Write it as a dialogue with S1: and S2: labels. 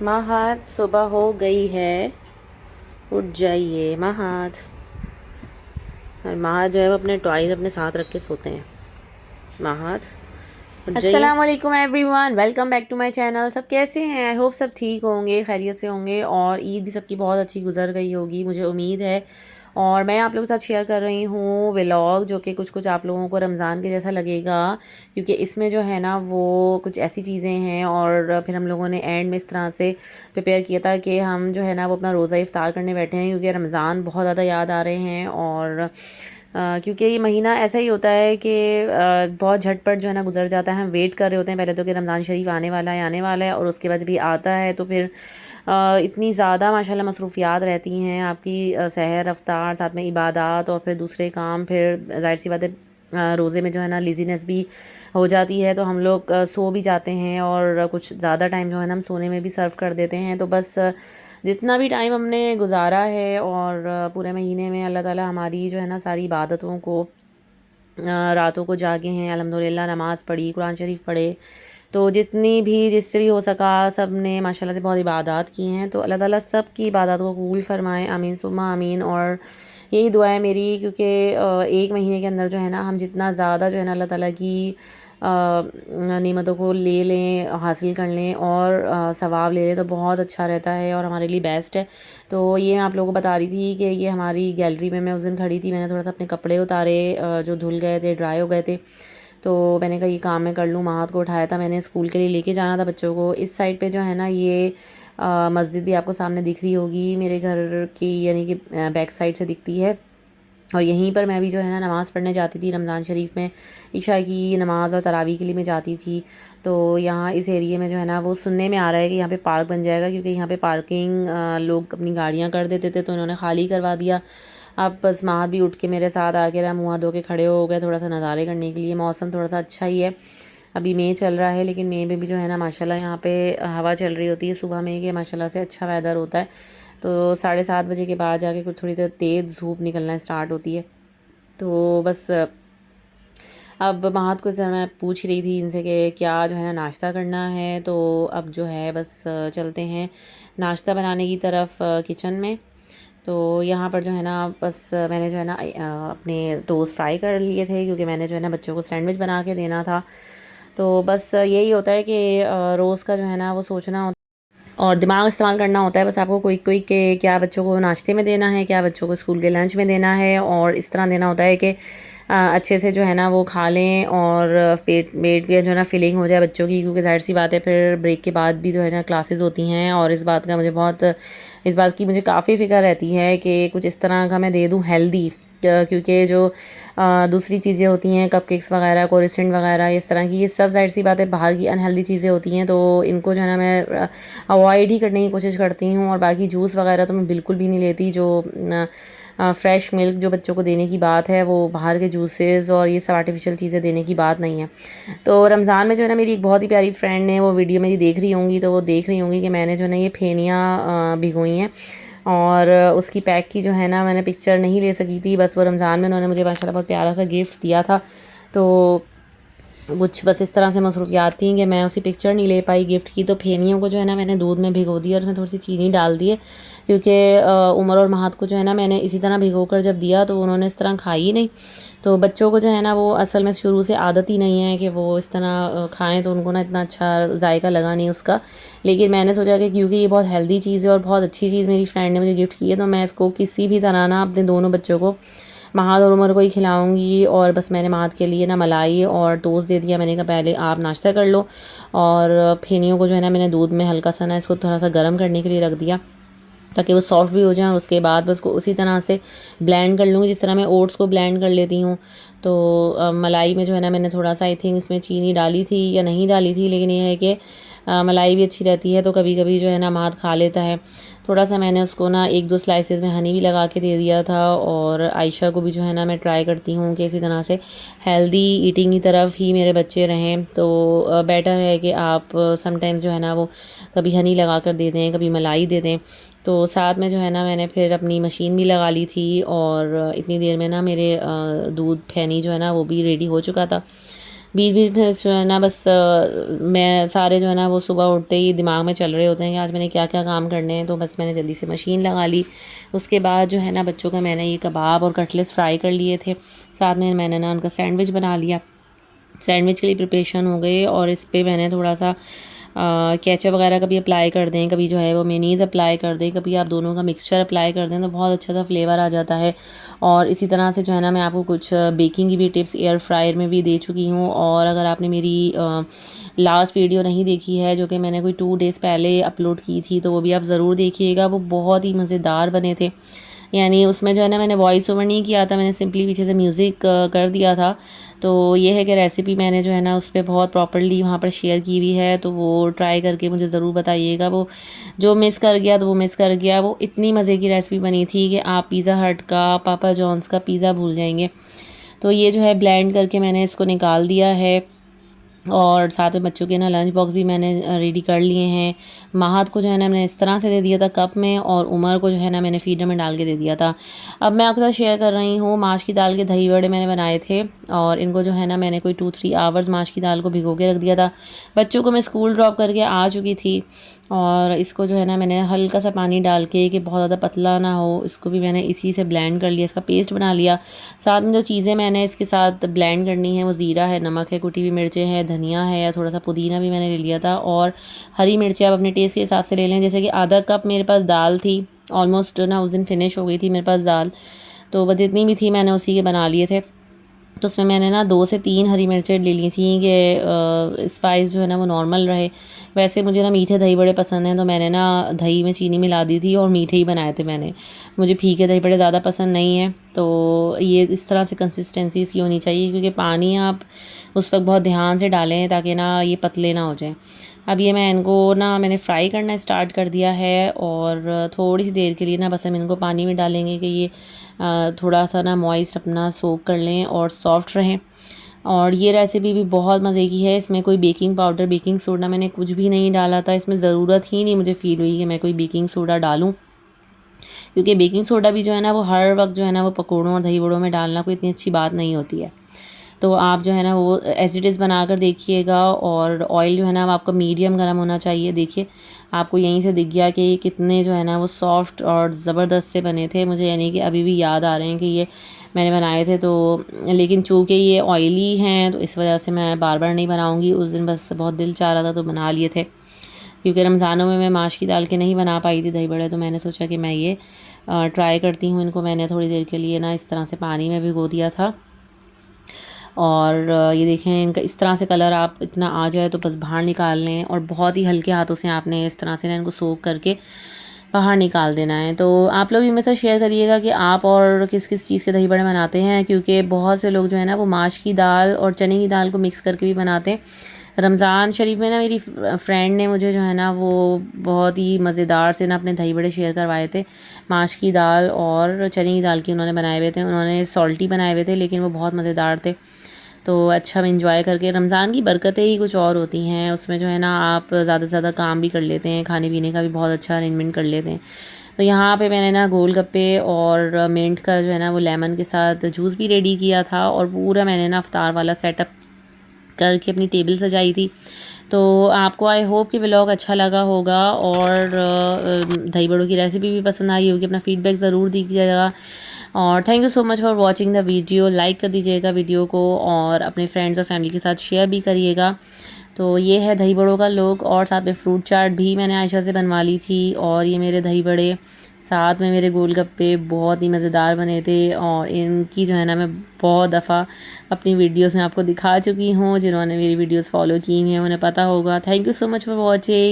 S1: महाद सुबह हो गई है, उठ जाइए महाद। और महाद जो है वो अपने टॉयज अपने साथ रख के सोते हैं। महाद उठ जाइए।
S2: अस्सलाम वालेकुम everyone, welcome back to my channel. सब कैसे हैं? आई होप सब ठीक होंगे, खैरियत से होंगे और ईद भी सबकी बहुत अच्छी गुजर गई होगी, मुझे उम्मीद है। और मैं आप लोगों के साथ शेयर कर रही हूँ व्लॉग, जो कि कुछ कुछ आप लोगों को रमज़ान के जैसा लगेगा, क्योंकि इसमें जो है ना वो कुछ ऐसी चीज़ें हैं। और फिर हम लोगों ने एंड में इस तरह से प्रिपेयर किया था कि हम जो है ना वो अपना रोज़ा इफ्तार करने बैठे हैं, क्योंकि रमज़ान बहुत ज़्यादा याद आ रहे हैं। और क्योंकि ये महीना ऐसा ही होता है कि बहुत झटपट जो है ना गुजर जाता है। हम वेट कर रहे होते हैं पहले तो कि रमज़ान शरीफ आने वाला है आने वाला है, और उसके बाद भी आता है तो फिर इतनी ज़्यादा माशाल्लाह मसरूफ़ियात रहती हैं आपकी, सहर अफ्तार, साथ में इबादत और फिर दूसरे काम। फिर ज़ाहिर सी बात है रोज़े में जो है ना लेज़ीनेस भी हो जाती है, तो हम लोग सो भी जाते हैं और कुछ ज़्यादा टाइम जो है ना हम सोने में भी सर्व कर देते हैं। तो बस जितना भी टाइम हमने गुजारा है और पूरे महीने में अल्लाह ताला हमारी जो है ना सारी इबादतों को, रातों को जागे हैं अल्हम्दुलिल्लाह, नमाज़ पढ़ी, कुरान शरीफ पढ़े, तो जितनी भी जिससे भी हो सका सब ने माशाल्लाह से बहुत इबादत की हैं। तो अल्लाह ताला सब की इबादत को कबूल फरमाए, आमीन सुम्मा आमीन। और यही दुआ है मेरी, क्योंकि एक महीने के अंदर जो है ना हम जितना ज़्यादा जो है ना अल्लाह ताला की नेमतों को ले लें, हासिल कर लें और सवाब ले लें तो बहुत अच्छा रहता है और हमारे लिए बेस्ट है। तो ये मैं आप लोगों को बता रही थी कि ये हमारी गैलरी में मैं उस दिन खड़ी थी, मैंने थोड़ा सा अपने कपड़े उतारे जो धुल गए थे, ड्राई हो गए थे। तो मैंने कहा ये काम मैं कर लूँ। महात को उठाया था मैंने, स्कूल के लिए लेके जाना था बच्चों को। इस साइड पे जो है ना ये मस्जिद भी आपको सामने दिख रही होगी मेरे घर की, यानी कि बैक साइड से दिखती है। और यहीं पर मैं भी जो है ना नमाज़ पढ़ने जाती थी रमज़ान शरीफ में, इशा की नमाज़ और तरावी के लिए मैं जाती थी। तो यहाँ इस एरिए में जो है ना वो सुनने में आ रहा है कि यहाँ पे पार्क बन जाएगा, क्योंकि यहाँ पे पार्किंग लोग अपनी गाड़ियाँ कर देते थे, तो इन्होंने खाली करवा दिया। अब बस माहद भी उठ के मेरे साथ आके ना मुँह हाथ धो के खड़े हो गए थोड़ा सा नज़ारे करने के लिए। मौसम थोड़ा सा अच्छा ही है, अभी मई चल रहा है, लेकिन मई में भी जो है ना माशाल्लाह यहाँ पे हवा चल रही होती है सुबह में, कि माशाल्लाह से अच्छा वेदर होता है। तो 7:30 बजे के बाद जाके कुछ थोड़ी देर तेज़ धूप निकलना स्टार्ट होती है। तो बस अब महात को सर मैं पूछ रही थी इनसे कि क्या जो है ना नाश्ता करना है, तो अब जो है बस चलते हैं नाश्ता बनाने की तरफ किचन में। तो यहाँ पर जो है ना बस मैंने जो है ना अपने टोस्ट फ्राई कर लिए थे, क्योंकि मैंने जो है ना बच्चों को सैंडविच बना के देना था। तो बस यही होता है कि रोज़ का जो है ना वो सोचना होता और दिमाग इस्तेमाल करना होता है बस आपको, कोई कोई के क्या बच्चों को नाश्ते में देना है, क्या बच्चों को स्कूल के लंच में देना है, और इस तरह देना होता है कि अच्छे से जो है ना वो खा लें और पेट पेट भी जो है ना फिलिंग हो जाए बच्चों की, क्योंकि ज़ाहिर सी बात है फिर ब्रेक के बाद भी जो है ना क्लासेस होती हैं। और इस बात की मुझे काफ़ी फ़िक्र रहती है कि कुछ इस तरह का मैं दे दूँ हेल्दी, क्योंकि जो दूसरी चीज़ें होती हैं कपकेक्स वगैरह, कोरिसेंट वगैरह, इस तरह की, ये सब ज़ाहिर सी बात है बाहर की अनहेल्दी चीज़ें होती हैं, तो इनको जो है ना मैं अवॉइड ही करने की कोशिश करती हूँ। और बाकी जूस वगैरह तो मैं बिल्कुल भी नहीं लेती। जो फ्रेश मिल्क जो बच्चों को देने की बात है, वो बाहर के जूसेस और ये सब आर्टिफिशियल चीज़ें देने की बात नहीं है। तो रमज़ान में जो है ना मेरी एक बहुत ही प्यारी फ्रेंड ने वो वीडियो मेरी देख रही होंगी, तो वो देख रही होंगी कि मैंने जो है ना ये फेनियाँ भिगोई हैं, और उसकी पैक की जो है ना मैंने पिक्चर नहीं ले सकी थी। बस वो रमज़ान में उन्होंने मुझे माशाल्लाह बहुत प्यारा सा गिफ्ट दिया था, तो कुछ बस इस तरह से मसरूफियात थी कि मैं उसी पिक्चर नहीं ले पाई गिफ्ट की। तो फेनियों को जो है ना मैंने दूध में भिगो दिया और उसमें थोड़ी सी चीनी डाल दी है, क्योंकि उमर और महात को जो है ना मैंने इसी तरह भिगो कर जब दिया तो उन्होंने इस तरह खाई ही नहीं। तो बच्चों को जो है ना वो असल में शुरू से आदत ही नहीं है कि वो इस तरह खाएं, तो उनको ना इतना अच्छा जायका लगा नहीं उसका। लेकिन मैंने सोचा कि क्योंकि ये बहुत हेल्दी चीज़ है और बहुत अच्छी चीज़ मेरी फ्रेंड ने मुझे गिफ्ट की है, तो मैं इसको किसी भी तरह ना अपने दोनों बच्चों को, महाद और उमर को ही खिलाऊंगी। और बस मैंने महाद के लिए ना मलाई और टोस्ट दे दिया, मैंने कहा पहले आप नाश्ता कर लो। और फेनियों को जो है ना मैंने दूध में हल्का सा ना इसको थोड़ा सा गर्म करने के लिए रख दिया, ताकि वो सॉफ्ट भी हो जाए। और उसके बाद बस को उसी तरह से ब्लेंड कर लूँगी जिस तरह मैं ओट्स को ब्लेंड कर लेती हूँ। तो मलाई में जो है ना मैंने थोड़ा सा आई थिंक इसमें चीनी डाली थी या नहीं डाली थी, लेकिन ये है कि मलाई भी अच्छी रहती है, तो कभी कभी जो है ना महाद खा लेता है। थोड़ा सा मैंने उसको ना एक दो स्लाइसेस में हनी भी लगा के दे दिया था। और आयशा को भी जो है ना मैं ट्राई करती हूँ कि इसी तरह से हेल्दी ईटिंग की तरफ ही मेरे बच्चे रहें। तो बेटर है कि आप समटाइम्स जो है ना वो कभी हनी लगा कर दे दें, कभी मलाई दे दें। तो साथ में जो है ना मैंने फिर अपनी मशीन भी लगा ली थी, और इतनी देर में ना मेरे दूध फेनी जो है ना वो भी रेडी हो चुका था। बीच बीच में जो है ना बस मैं सारे जो है ना वो सुबह उठते ही दिमाग में चल रहे होते हैं कि आज मैंने क्या क्या काम करने हैं, तो बस मैंने जल्दी से मशीन लगा ली। उसके बाद जो है ना बच्चों का मैंने ये कबाब और कटलेट्स फ्राई कर लिए थे, साथ में मैंने ना उनका सैंडविच बना लिया। सैंडविच के लिए प्रिपरेशन हो गई और इस पर मैंने थोड़ा सा केचप वगैरह कभी अप्लाई कर दें, कभी जो है वो मेनीज़ अप्लाई कर दें, कभी आप दोनों का मिक्सचर अप्लाई कर दें तो बहुत अच्छा सा फ्लेवर आ जाता है। और इसी तरह से जो है ना मैं आपको कुछ बेकिंग की भी टिप्स एयर फ्रायर में भी दे चुकी हूँ। और अगर आपने मेरी लास्ट वीडियो नहीं देखी है जो कि मैंने कोई 2 डेज़ पहले अपलोड की थी, तो वो भी आप ज़रूर देखिएगा, वो बहुत ही मज़ेदार बने थे। यानी उसमें जो है ना मैंने वॉइस ओवर नहीं किया था, मैंने सिंपली पीछे से म्यूज़िक कर दिया था। तो ये है कि रेसिपी मैंने जो है ना उस पर बहुत प्रॉपर्ली वहाँ पर शेयर की हुई है, तो वो ट्राई करके मुझे ज़रूर बताइएगा। वो जो मिस कर गया तो वो मिस कर गया, वो इतनी मज़े की रेसिपी बनी थी कि आप पिज़्ज़ा हट का, पापा जॉन्स का पिज़्ज़ा भूल जाएंगे। तो ये जो है ब्लेंड करके मैंने इसको निकाल दिया है। और साथ में बच्चों के ना लंच बॉक्स भी मैंने रेडी कर लिए हैं। महाद को जो है ना मैंने इस तरह से दे दिया था कप में, और उमर को जो है ना मैंने फीडर में डाल के दे दिया था। अब मैं आपके साथ शेयर कर रही हूँ, माश की दाल के दही बड़े मैंने बनाए थे, और इनको जो है ना मैंने कोई 2-3 आवर्स माश की दाल को भिगो के रख दिया था। बच्चों को मैं स्कूल ड्रॉप करके आ चुकी थी, और इसको जो है ना मैंने हल्का सा पानी डाल के, कि बहुत ज़्यादा पतला ना हो, इसको भी मैंने इसी से ब्लेंड कर लिया, इसका पेस्ट बना लिया। साथ में जो चीज़ें मैंने इसके साथ ब्लेंड करनी है वो ज़ीरा है, नमक है, कुटी हुई मिर्चें हैं, धनिया है, या थोड़ा सा पुदीना भी मैंने ले लिया था, और हरी मिर्चें आप अपने टेस्ट के हिसाब से ले लें। जैसे कि आधा कप मेरे पास दाल थी, ऑलमोस्ट ना उस दिन फिनिश हो गई थी मेरे पास दाल, तो बस जितनी भी थी मैंने उसी के बना लिए थे। तो उसमें मैंने ना 2 से 3 हरी मिर्चें ले ली थी कि स्पाइस जो है ना वो नॉर्मल रहे। वैसे मुझे ना मीठे दही बड़े पसंद हैं, तो मैंने ना दही में चीनी मिला दी थी और मीठे ही बनाए थे मैंने। मुझे फीके दही बड़े ज़्यादा पसंद नहीं है, तो ये इस तरह से कंसिस्टेंसी इसकी होनी चाहिए, क्योंकि पानी आप उस वक्त बहुत ध्यान से डालें ताकि ना ये पतले ना हो जाएँ। अब ये मैं इनको ना मैंने फ्राई करना स्टार्ट कर दिया है, और थोड़ी सी देर के लिए ना बस हम इनको पानी में डालेंगे कि ये थोड़ा सा ना मॉइस्ट अपना सोक कर लें और सॉफ्ट रहें। और ये रेसिपी भी बहुत मज़े की है, इसमें कोई बेकिंग पाउडर, बेकिंग सोडा मैंने कुछ भी नहीं डाला था, इसमें ज़रूरत ही नहीं मुझे फ़ील हुई कि मैं कोई बेकिंग सोडा डालूं, क्योंकि बेकिंग सोडा भी जो है ना वो हर वक्त जो है ना वो पकौड़ों और दही बड़ों में डालना कोई इतनी अच्छी बात नहीं होती है। तो आप जो है ना वो एज इट इज़ बना कर देखिएगा, और ऑयल जो है ना आपका मीडियम गर्म होना चाहिए। देखिए आपको यहीं से दिख गया कि ये कितने जो है ना वो सॉफ्ट और ज़बरदस्त से बने थे। मुझे यानी कि अभी भी याद आ रहे हैं कि ये मैंने बनाए थे, तो लेकिन चूँकि ये ऑयली हैं तो इस वजह से मैं बार बार नहीं बनाऊँगी। उस दिन बस बहुत दिल चाह रहा था तो बना लिए थे, क्योंकि रमज़ानों में मैं माश की दाल के नहीं बना पाई थी दही बड़े, तो मैंने सोचा कि मैं ये ट्राई करती हूँ। इनको मैंने थोड़ी देर के लिए ना इस तरह से पानी में भिगो दिया था, और ये देखें इनका इस तरह से कलर आप इतना आ जाए तो बस बाहर निकाल लें, और बहुत ही हल्के हाथों से आपने इस तरह से ना इनको सोक करके बाहर निकाल देना है। तो आप लोग भी मेरे साथ शेयर करिएगा कि आप और किस किस चीज़ के दही बड़े बनाते हैं, क्योंकि बहुत से लोग जो है ना वो माश की दाल और चने की दाल को मिक्स करके भी बनाते हैं। रमज़ान शरीफ में ना मेरी फ्रेंड ने मुझे जो है ना वो बहुत ही मज़ेदार से ना अपने दही बड़े शेयर करवाए थे। माश की दाल और चने की दाल की उन्होंने बनाए हुए थे, उन्होंने सॉल्टी बनाए हुए थे, लेकिन वो बहुत मज़ेदार थे। तो अच्छा मैं इंजॉय करके, रमज़ान की बरकतें ही कुछ और होती हैं, उसमें जो है ना आप ज़्यादा से ज़्यादा काम भी कर लेते हैं, खाने पीने का भी बहुत अच्छा अरेंजमेंट कर लेते हैं। तो यहाँ पे मैंने ना गोलगप्पे और मिंट का जो है ना वो लेमन के साथ जूस भी रेडी किया था, और पूरा मैंने ना अफ्तार वाला सेटअप करके अपनी टेबल सजाई थी। तो आपको आई होप कि व्लॉग अच्छा लगा होगा, और दही बड़ों की रेसिपी भी पसंद आई होगी। अपना फीडबैक ज़रूर दीजिएगा, और thank you so much for watching the video. Like कर दीजिएगा वीडियो को, और अपने फ्रेंड्स और फैमिली के साथ शेयर भी करिएगा। तो ये है दही बड़ों का लुक, और साथ में फ्रूट चाट भी मैंने आयशा से बनवा ली थी, और ये मेरे दही बड़े, साथ में मेरे गोलगप्पे बहुत ही मज़ेदार बने थे। और इनकी जो है ना मैं बहुत दफ़ा अपनी वीडियोस में आपको दिखा चुकी हूँ, जिन्होंने मेरी वीडियोस फॉलो की हैं उन्हें पता होगा। Thank you so much for watching.